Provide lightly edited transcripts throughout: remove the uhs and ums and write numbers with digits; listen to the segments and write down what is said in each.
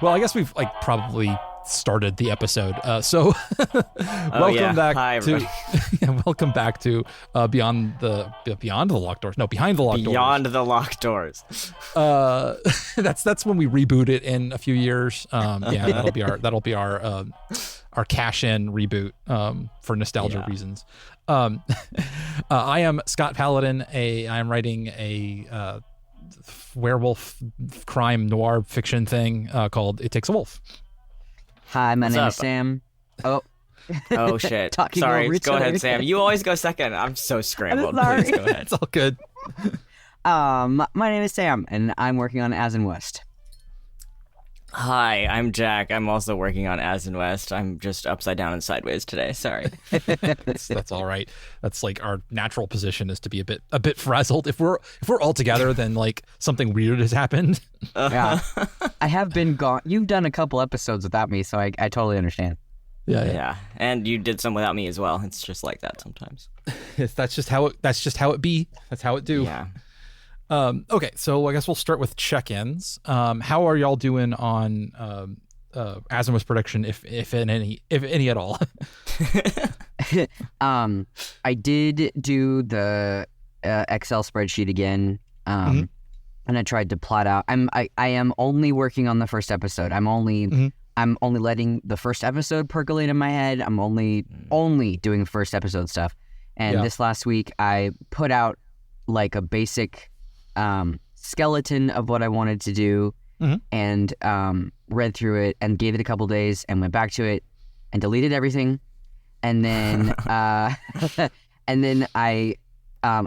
Well, I guess we've probably started the episode. So welcome back Hi, to welcome back to Beyond the Locked Doors. No, Behind the Locked Doors. Beyond the Locked Doors. That's when we reboot it in a few years. That'll be our cash-in reboot for nostalgia reasons. I am Scott Paladin. I am writing a werewolf crime noir fiction thing called It Takes a Wolf. Hi, my name is Sam. Oh shit. Sorry, go ahead, Sam. You always go second. I'm so scrambled. Please go ahead. It's all good. My name is Sam, and I'm working on As in West. Hi, I'm Jack. I'm also working on As in West. I'm just upside down and sideways today. Sorry. That's all right. That's like our natural position is to be a bit frazzled. If we're all together, then like something weird has happened. Yeah, I have been gone. You've done a couple episodes without me, so I totally understand. Yeah, and you did some without me as well. It's just like that sometimes. That's just how it be. That's how it do. Yeah. Okay, so I guess we'll start with check-ins. How are y'all doing on As in West production, if any at all? I did do the Excel spreadsheet again, and I tried to plot out. I am only working on the first episode. I'm only letting the first episode percolate in my head. I'm only doing first episode stuff. And this last week, I put out like a basic skeleton of what I wanted to do, and read through it and gave it a couple days and went back to it and deleted everything, and then and then I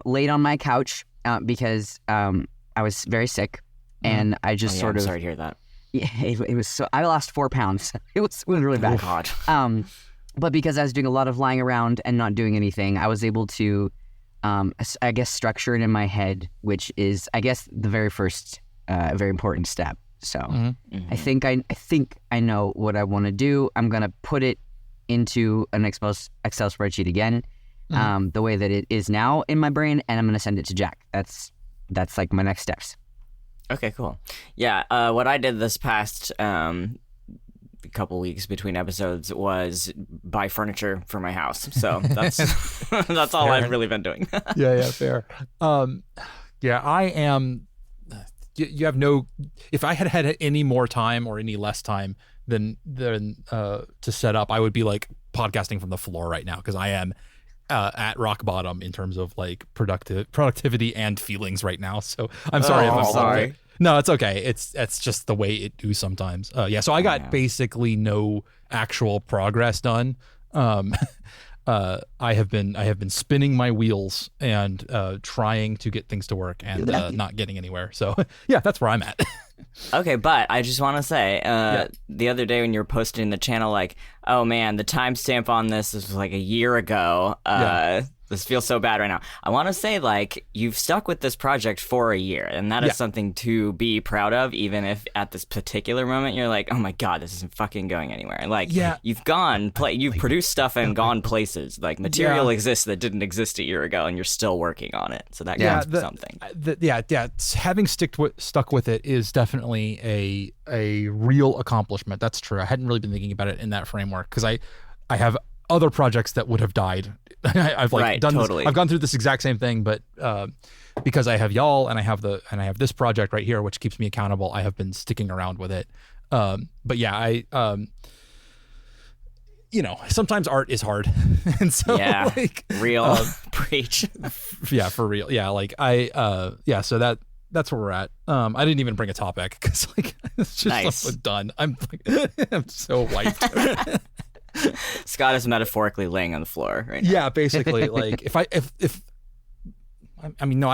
laid on my couch because I was very sick, and I just I'm sorry to hear that. Yeah, it was so. I lost 4 pounds. It was really bad. Oh God. But because I was doing a lot of lying around and not doing anything, I was able to I guess structure it in my head, which is, I guess, the very first, very important step. So I think I know what I want to do. I'm gonna put it into an Excel spreadsheet again, the way that it is now in my brain, and I'm gonna send it to Jack. That's like my next steps. Okay, cool. Yeah, what I did this past couple weeks between episodes was buy furniture for my house. So that's that's all I've really been doing. Yeah, fair. I am. You have no. If I had any more time or any less time than to set up, I would be like podcasting from the floor right now, because I am at rock bottom in terms of like productivity and feelings right now. So I'm sorry if I'm sorry. No, it's okay. It's just the way it do sometimes. So I got basically no actual progress done. I have been spinning my wheels and trying to get things to work and not getting anywhere. So yeah, that's where I'm at. Okay, but I just want to say, the other day when you were posting the channel, like, oh man, the timestamp on this was like a year ago. This feels so bad right now. I want to say, like, you've stuck with this project for a year, and that is something to be proud of, even if at this particular moment you're like, oh my God, this isn't fucking going anywhere. Like, you've you've produced stuff and gone places. Like, material exists that didn't exist a year ago, and you're still working on it. So that counts for something. Having stuck with it is definitely a real accomplishment. That's true. I hadn't really been thinking about it in that framework, because I have other projects that would have died. I've done totally. This, I've gone through this exact same thing, but because I have y'all and I have this project right here, which keeps me accountable, I have been sticking around with it. But yeah, I sometimes art is hard, and so real preach. Yeah, for real. Yeah, like so that's where we're at. I didn't even bring a topic because like it's just done. I'm so wiped. Scott is metaphorically laying on the floor right now. Yeah, basically. Like if I'd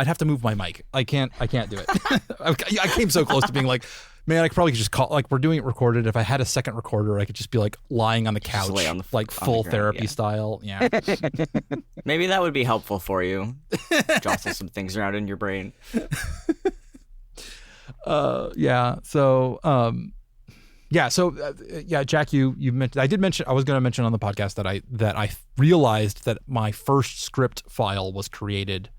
have to move my mic. I can't do it. I came so close to being like, man, I could probably just call, like, we're doing it recorded. If I had a second recorder, I could just be like lying on the couch, like full therapy style. Yeah. Maybe that would be helpful for you. Jostle some things around in your brain. Jack, you mentioned, I was going to mention on the podcast that I realized that my first script file was created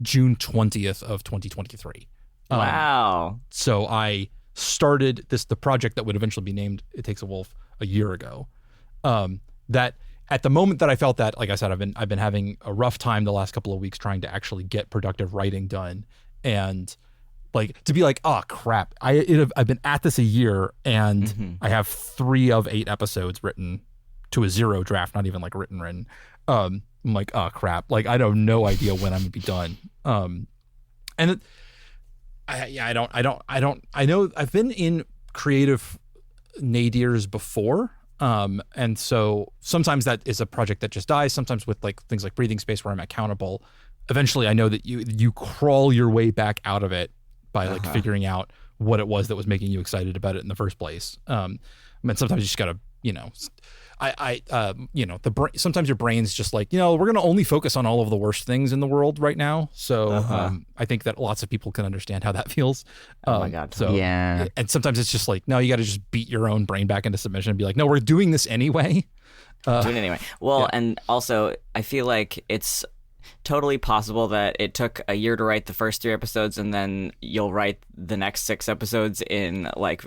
June 20th of 2023. Wow. So I started the project that would eventually be named It Takes a Wolf a year ago. That at the moment that I felt that, like I said, I've been having a rough time the last couple of weeks trying to actually get productive writing done, and like to be like, oh crap, I've been at this a year and I have 3 of 8 episodes written to a 0 draft, not even like written. I'm like, oh crap, like I have no idea when I'm gonna be done. And I know I've been in creative nadirs before. And so sometimes that is a project that just dies. Sometimes with like things like Breathing Space where I'm accountable, eventually I know that you crawl your way back out of it by like figuring out what it was that was making you excited about it in the first place. I mean, sometimes you just gotta, sometimes your brain's just like, we're going to only focus on all of the worst things in the world right now. So I think that lots of people can understand how that feels. Oh my God. So, yeah. And sometimes it's just like, no, you got to just beat your own brain back into submission and be like, no, we're doing this anyway. Do it anyway. Well, and also I feel like it's totally possible that it took a year to write the first 3 episodes and then you'll write the next 6 episodes in like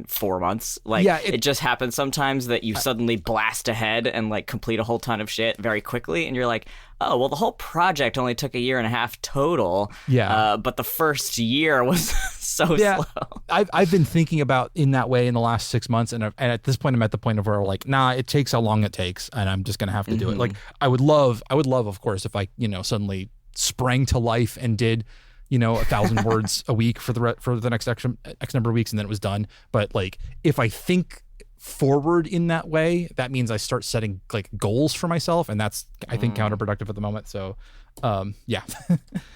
4 months. Like it just happens sometimes that you suddenly blast ahead and like complete a whole ton of shit very quickly, and you're like, oh well, the whole project only took a year and a half total. But the first year was so slow. I've been thinking about in that way in the last 6 months, and at this point I'm at the point of where like, nah, it takes how long it takes, and I'm just gonna have to do it. Like I would love, of course, if I suddenly sprang to life and did 1,000 words a week for the next X number of weeks, and then it was done. But like if I think forward in that way, that means I start setting like goals for myself, and that's I think counterproductive at the moment. So the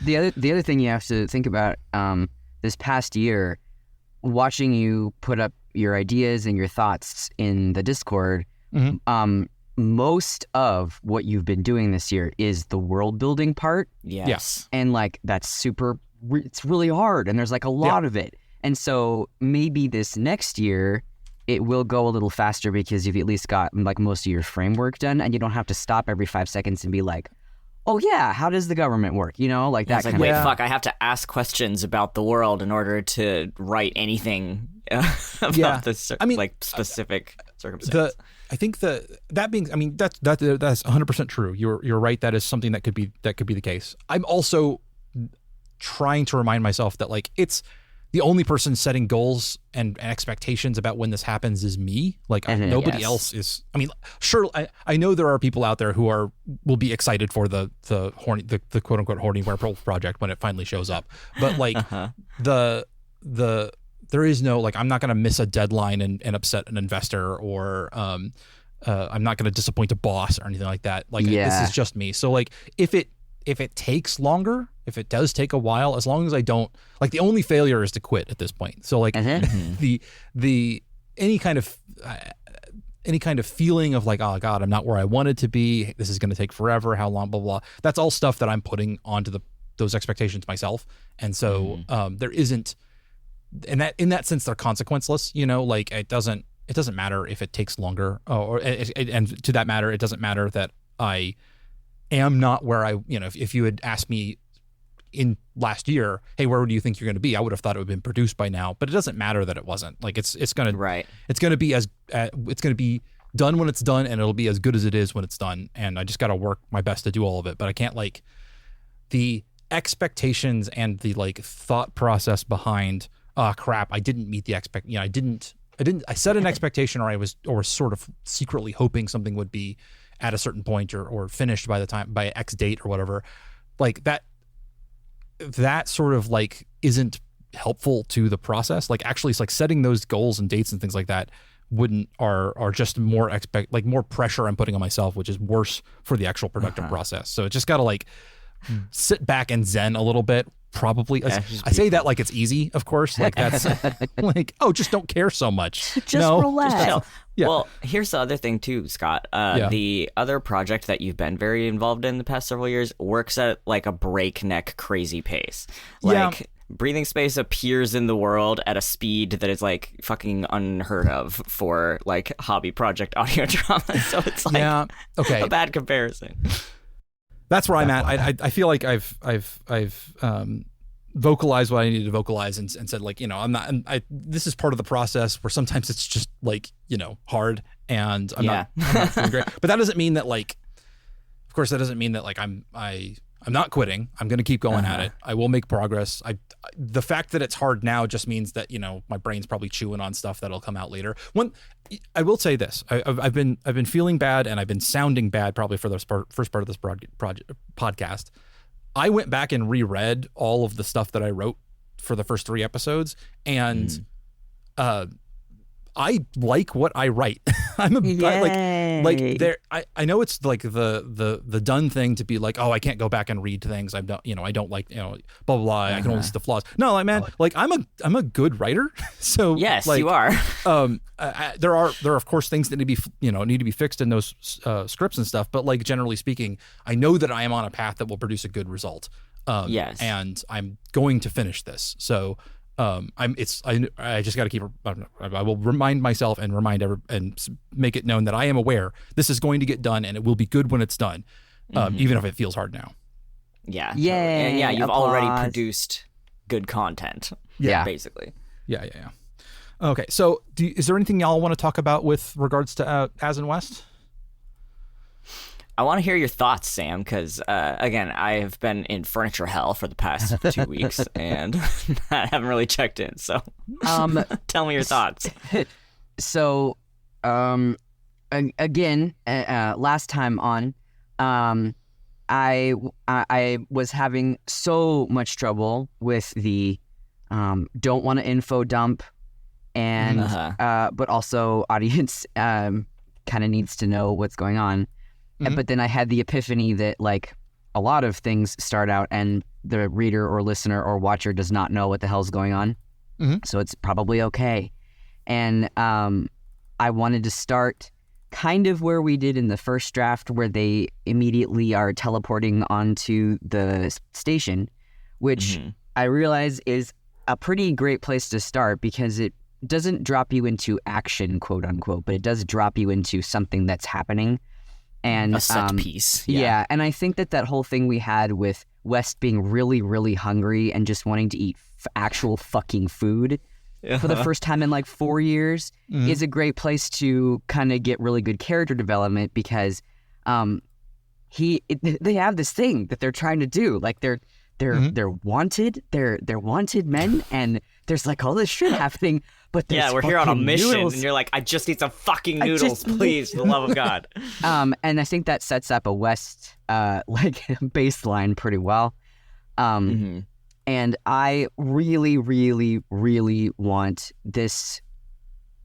other thing you have to think about this past year, watching you put up your ideas and your thoughts in the Discord, most of what you've been doing this year is the world building part. Yes. And like that's it's really hard, and there's like a lot of it. And so maybe this next year it will go a little faster because you've at least got like most of your framework done, and you don't have to stop every 5 seconds and be like, oh yeah, how does the government work? Like that kind of. Wait, fuck, I have to ask questions about the world in order to write anything about this like specific circumstance. I think that's 100% true. You're right. That is something that could be the case. I'm also trying to remind myself that like it's the only person setting goals and expectations about when this happens is me. Like nobody else is. I mean, sure, I know there are people out there who will be excited for the quote unquote horny werewolf project when it finally shows up. But like there is no like, I'm not going to miss a deadline and upset an investor, or I'm not going to disappoint a boss or anything like that. Like this is just me. So like if it takes longer, if it does take a while, as long as I don't like, the only failure is to quit at this point. So like the any kind of feeling of like, oh God, I'm not where I wanted to be. This is going to take forever. How long? Blah blah. That's all stuff that I'm putting onto those expectations myself. And so there isn't. In that sense, they're consequenceless. Like it doesn't matter if it takes longer, and to that matter, it doesn't matter that I am not where I. If you had asked me in last year, hey, where do you think you're going to be? I would have thought it would have been produced by now. But it doesn't matter that it wasn't. Like it's going to It's going to be it's going to be done when it's done, and it'll be as good as it is when it's done. And I just got to work my best to do all of it. But I can't like the expectations and the like thought process behind. Oh crap! I didn't meet the I set an expectation, or I was sort of secretly hoping something would be at a certain point or finished by X date or whatever. Like that sort of like isn't helpful to the process. Like actually, it's like setting those goals and dates and things like that are just more more pressure I'm putting on myself, which is worse for the actual productive process. So it just got to like sit back and zen a little bit. Probably. I say that like it's easy, of course. Like that's like, oh, just don't care so much. Just relax. Just chill. Yeah. Well, here's the other thing too, Scott. The other project that you've been very involved in the past several years works at like a breakneck crazy pace. Like Breathing Space appears in the world at a speed that is like fucking unheard of for like hobby project audio drama. So it's like a bad comparison. That's where I'm at. I feel like I've vocalized what I needed to vocalize and said like, I'm not, this is part of the process where sometimes it's just like, hard and I'm not doing great. But that doesn't mean that like, of course, that doesn't mean that like I'm not quitting. I'm going to keep going at it. I will make progress. The fact that it's hard now just means that, my brain's probably chewing on stuff that'll come out later. I will say this, I've been feeling bad and I've been sounding bad probably for the first part of this podcast. I went back and reread all of the stuff that I wrote for the first 3 episodes, and I like what I write. I know it's like the done thing to be like, oh, I can't go back and read things. I don't like, blah blah blah. I can only see the flaws. No, like man, like I'm a good writer. So yes, like, you are. There are of course things that need to be fixed in those scripts and stuff. But like generally speaking, I know that I am on a path that will produce a good result. Yes, and I'm going to finish this. So. I just got to keep. I will remind myself and and make it known that I am aware this is going to get done and it will be good when it's done, even if it feels hard now. Yeah, yeah, and you've already produced good content. Yeah, basically. Yeah. Okay, so is there anything y'all want to talk about with regards to As and West? I want to hear your thoughts, Sam, because, again, I have been in furniture hell for the past 2 weeks, and I haven't really checked in, so tell me your thoughts. So, again, last time on, I was having so much trouble with the don't want to info dump, and but also audience kind of needs to know what's going on. But then I had the epiphany that like a lot of things start out and the reader or listener or watcher does not know what the hell's going on. So it's probably okay. And I wanted to start kind of where we did in the first draft, where they immediately are teleporting onto the station, which I realize is a pretty great place to start because it doesn't drop you into action, quote unquote, but it does drop you into something that's happening. And a set piece. Yeah. And I think that whole thing we had with West being really, really hungry and just wanting to eat actual fucking food for the first time in like 4 years is a great place to kind of get really good character development because they have this thing that they're trying to do. Like they're wanted, they're wanted men, and there's like all this shit happening. But we're here on a mission, noodles. And you're like, I just need some fucking noodles, please, for the love of God. And I think that sets up a West like baseline pretty well. And I really, really, really want this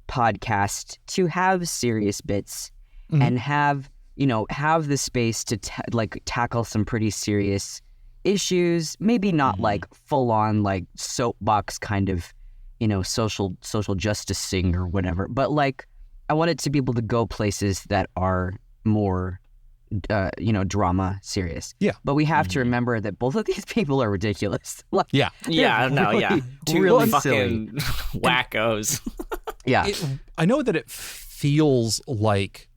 podcast to have serious bits and have the space to tackle some pretty serious issues. Maybe not like full on like soapbox kind of social justicing or whatever, but like I want it to be able to go places that are more drama serious. Yeah. But we have to remember that both of these people are ridiculous. Like, Two really fucking silly wackos. Yeah. I know that it feels like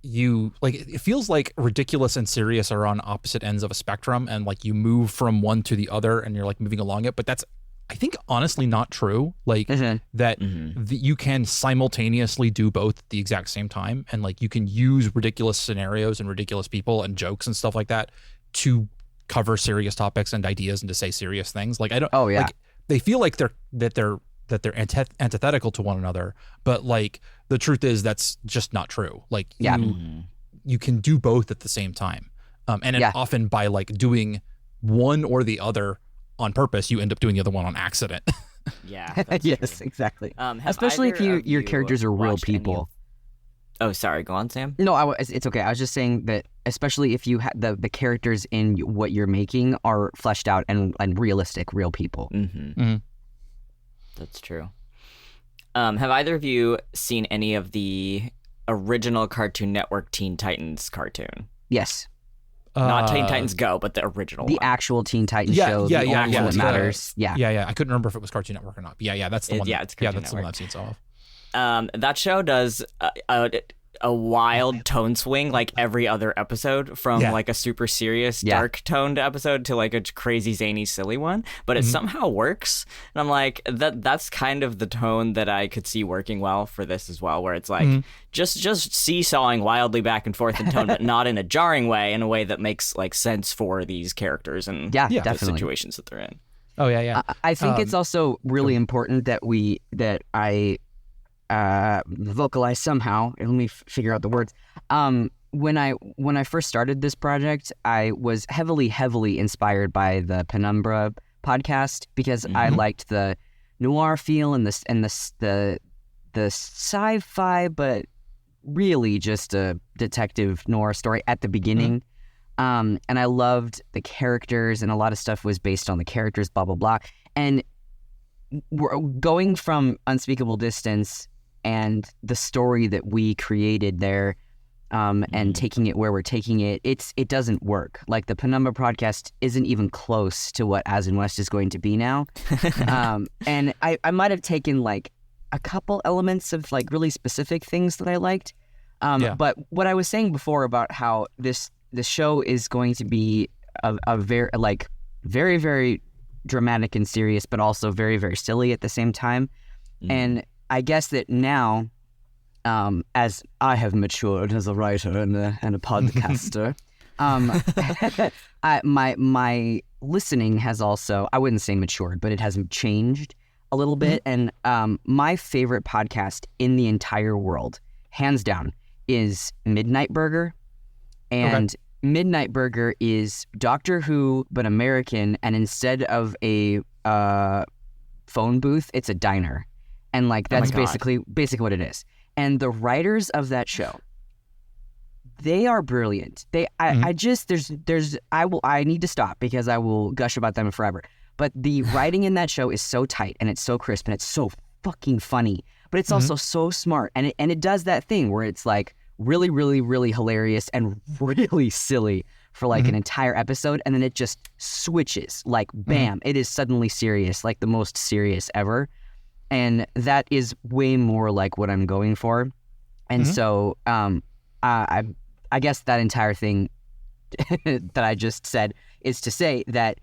it feels like ridiculous and serious are on opposite ends of a spectrum, and like you move from one to the other and you're like moving along it, but that's I think honestly not true. Like that you can simultaneously do both at the exact same time, and like you can use ridiculous scenarios and ridiculous people and jokes and stuff like that to cover serious topics and ideas and to say serious things. Like I don't. Oh yeah. Like, they feel like they're antithetical to one another, but like the truth is that's just not true. Like you can do both at the same time, and often by like doing one or the other on purpose, you end up doing the other one on accident. Yeah. Yes, exactly. Especially if your characters are real people. Oh, sorry. Go on, Sam. No, it's okay. I was just saying that, especially if you the characters in what you're making are fleshed out and realistic, real people. That's true. Have either of you seen any of the original Cartoon Network Teen Titans cartoon? Yes. Not Teen Titans Go, but the original one. The actual Teen Titans show. The one that matters. Yeah. I couldn't remember if it was Cartoon Network or not. But yeah, that's the one. Yeah, it's Cartoon that's Network. the one I've seen some of. That show does a wild tone swing like every other episode, from like a super serious dark toned episode to like a crazy zany silly one, but it somehow works. And I'm like, that's kind of the tone that I could see working well for this as well, where it's like just seesawing wildly back and forth in tone, but not in a jarring way, in a way that makes like sense for these characters and the situations that they're in. Oh yeah. I think it's also really important that I vocalize somehow. Let me figure out the words. When I first started this project, I was heavily inspired by the Penumbra podcast, because I liked the noir feel and the sci-fi, but really just a detective noir story at the beginning. And I loved the characters, and a lot of stuff was based on the characters, blah blah blah. And we're going from Unspeakable Distance and the story that we created there, and taking it where we're taking it, it doesn't work. Like, the Penumbra podcast isn't even close to what As in West is going to be now. And I might have taken like a couple elements of like really specific things that I liked. But what I was saying before about how the show is going to be a very, very dramatic and serious, but also very, very silly at the same time. And I guess that now, as I have matured as a writer and a podcaster, my listening has also, I wouldn't say matured, but it has changed a little bit. And my favorite podcast in the entire world, hands down, is Midnight Burger. And Midnight Burger is Doctor Who, but American, and instead of a phone booth, it's a diner. And like, that's basically what it is. And the writers of that show, they are brilliant. I need to stop because I will gush about them forever. But the writing in that show is so tight, and it's so crisp, and it's so fucking funny. But it's also so smart, and it does that thing where it's like really, really, really hilarious and really silly for like an entire episode, and then it just switches, like bam, it is suddenly serious, like the most serious ever. And that is way more like what I'm going for. And so I guess that entire thing that I just said is to say that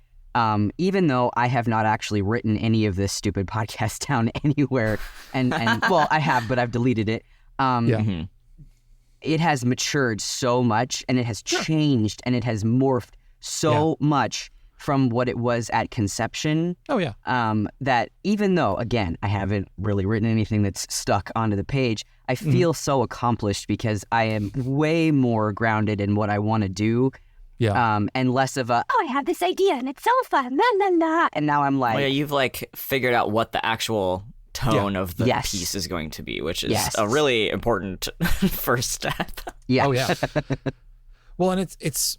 even though I have not actually written any of this stupid podcast down anywhere, and well, I have, but I've deleted it. It has matured so much, and it has changed, and it has morphed so much from what it was at conception. That even though, again, I haven't really written anything that's stuck onto the page, I feel so accomplished because I am way more grounded in what I want to do. And less of I have this idea and it's so fun, and now I'm like, you've like figured out what the actual tone of the piece is going to be, which is a really important first step. Well, and it's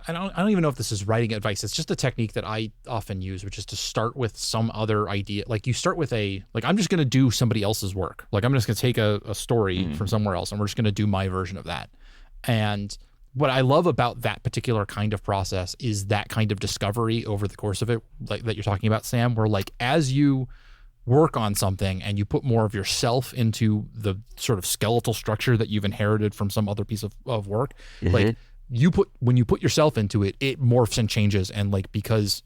I don't even know if this is writing advice. It's just a technique that I often use, which is to start with some other idea. Like, you start with I'm just going to do somebody else's work. Like, I'm just going to take a story from somewhere else, and we're just going to do my version of that. And what I love about that particular kind of process is that kind of discovery over the course of it, like that you're talking about, Sam, where like, as you work on something and you put more of yourself into the sort of skeletal structure that you've inherited from some other piece of work, like, when you put yourself into it, it morphs and changes. And like, because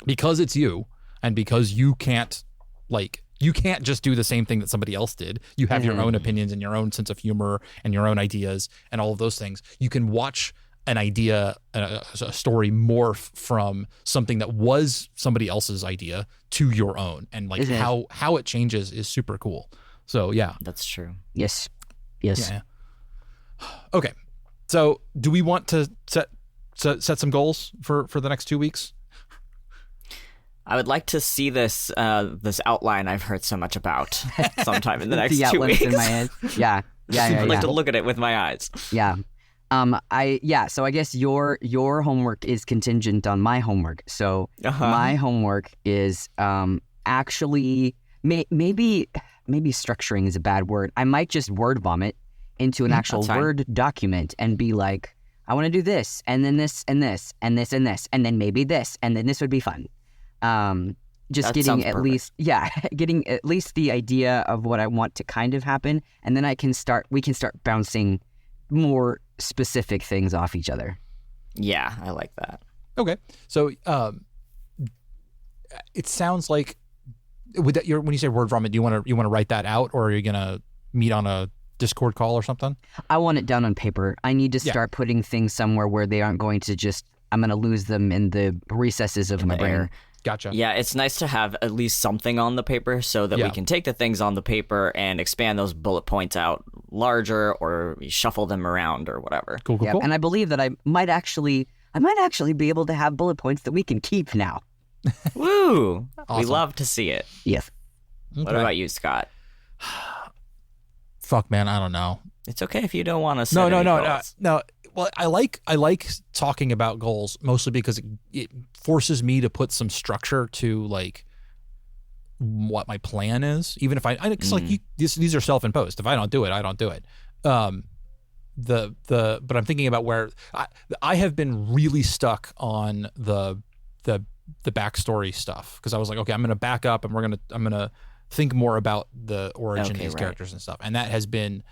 it's you, and because you can't just do the same thing that somebody else did. You have your own opinions and your own sense of humor and your own ideas and all of those things. You can watch an idea, a story morph from something that was somebody else's idea to your own. And like, how it changes is super cool. So yeah. That's true. Yes. Yeah. Okay. So do we want to set some goals for the next 2 weeks? I would like to see this outline I've heard so much about sometime in the next 2 weeks. In my head. Yeah. I'd like to look at it with my eyes. Yeah. So I guess your homework is contingent on my homework. So my homework is actually maybe structuring is a bad word. I might just word vomit into an actual Word document and be like, I want to do this, and then this, and this, and this, and this, and then maybe this, and then this would be fun. just That getting sounds at perfect. least, getting at least the idea of what I want to kind of happen, and then we can start bouncing more specific things off each other. Yeah, I like that. Okay. So it sounds like with that, when you say word vomit, do you want to write that out, or are you gonna meet on a Discord call or something? I want it down on paper. I need to start putting things somewhere where they aren't going to just, I'm going to lose them in the recesses of my brain. air. Gotcha. Yeah, it's nice to have at least something on the paper so that we can take the things on the paper and expand those bullet points out larger, or shuffle them around or whatever. Cool. Yeah, and I believe that I might actually be able to have bullet points that we can keep now. Woo! Awesome. We love to see it. Yes. What about you, Scott? Fuck, man, I don't know. It's okay if you don't want to. No. Well, I like talking about goals mostly because it forces me to put some structure to like what my plan is. Even if it's like these are self-imposed. If I don't do it, I don't do it. But I'm thinking about where I have been really stuck on the backstory stuff, because I was like, okay, I'm going to back up and I'm going to think more about the origin of these characters and stuff. And that has been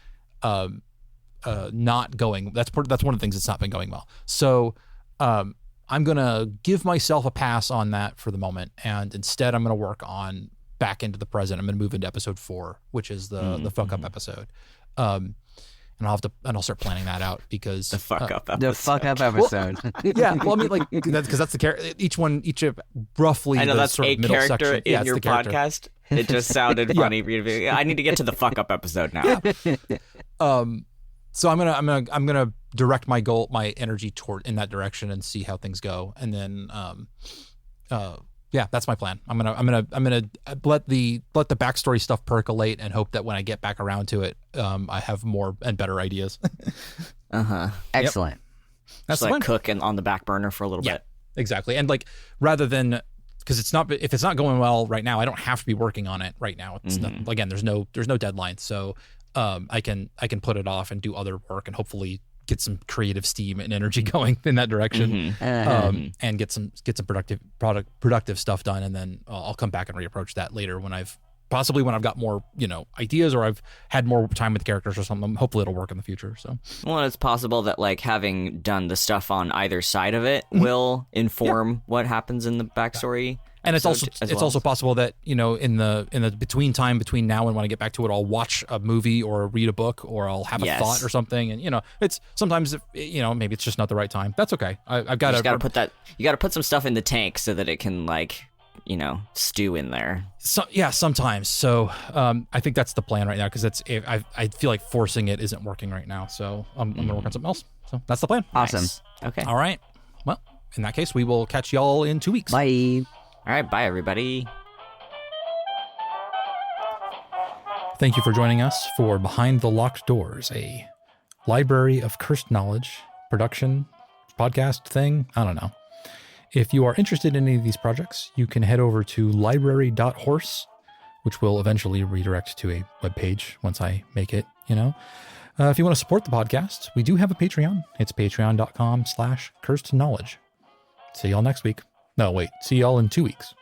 not going. That's one of the things that's not been going well. So I'm going to give myself a pass on that for the moment. And instead I'm going to work on back into the present. I'm going to move into episode 4, which is the fuck up episode. And I'll start planning that out, because The fuck up episode. The fuck up episode. yeah, well, I mean, like, because that's the character. Each of roughly. I know the that's sort a of middle character section. in your podcast. It just sounded funny. I need to get to the fuck up episode now. So I'm gonna direct my energy toward in that direction and see how things go, and then that's my plan. I'm gonna let the backstory stuff percolate and hope that when I get back around to it, I have more and better ideas. Excellent. That's Just like cook and on the back burner for a little bit. Exactly. And like, rather than, because if it's not going well right now, I don't have to be working on it right now. It's not, again, there's no deadline, so I can put it off and do other work and hopefully get some creative steam and energy going in that direction, and get some productive stuff done, and then I'll come back and reapproach that later when I've got more ideas, or I've had more time with characters or something. Hopefully it'll work in the future. So it's possible that like having done the stuff on either side of it will inform what happens in the backstory. And it's also possible that in the between now and when I get back to it, I'll watch a movie or read a book, or I'll have a thought or something, and it's sometimes maybe it's just not the right time. That's okay. I've got to put that. You got to put some stuff in the tank so that it can stew in there. Sometimes. So I think that's the plan right now, because I feel like forcing it isn't working right now. So I'm gonna work on something else. So that's the plan. Awesome. Nice. Okay. All right. Well, in that case, we will catch y'all in 2 weeks. Bye. All right. Bye, everybody. Thank you for joining us for Behind the Locked Doors, a library of cursed knowledge production podcast thing. I don't know. If you are interested in any of these projects, you can head over to library.horse, which will eventually redirect to a webpage once I make it, If you want to support the podcast, we do have a Patreon. It's patreon.com/cursed knowledge. See y'all next week. No, wait. See y'all in 2 weeks.